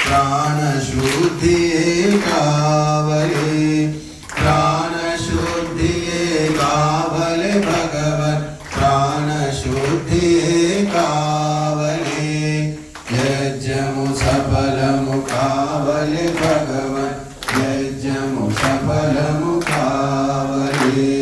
प्राणशुद्धिये कावले प्राणशुद्धिये कावले भगवन् प्राणशुद्धिये कावले यज्ञमु सफलमु कावले भगवन् यज्ञमु सफलमु कावले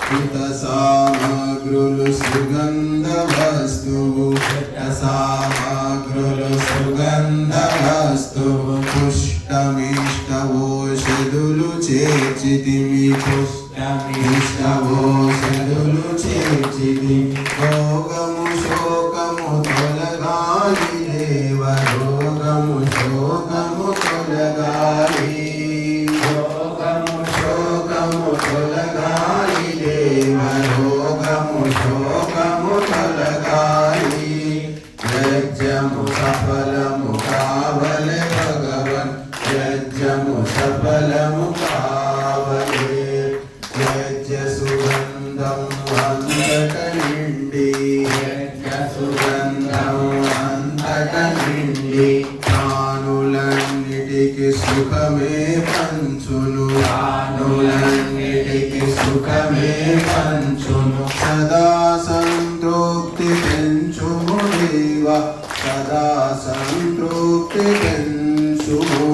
कृतसामग्रुलु सुगन्धवस्तुः कृतसामग्रुलु सुगन्धवस्तुः पुष्टमिष्टवोषधुलु चेर्चितिमि पुष्टमिष्टवोषधुलु चेर्चिति रोगमु शोकमु तొలగాలి देव रोगमु शोकमु तొలగాలి रोगमु शोकमु तొలగాలి देव रोगमु शोकमु तొలగాలి यज्ञमु सफलमु कावले भगवन् यज्ञमु सफलमु कावले यज्ञ सुगन्धं अन्तकनिण्डि यज्ञ सुगन्धं अन्तकनिण्डि ప్రాణులన్నిటికి సుఖమే పంచును ప్రాణులన్నిటికి సుఖమే పంచును సదా సంతృప్తి పెంచుము దేవ సదా సంతృప్తి పెంచుము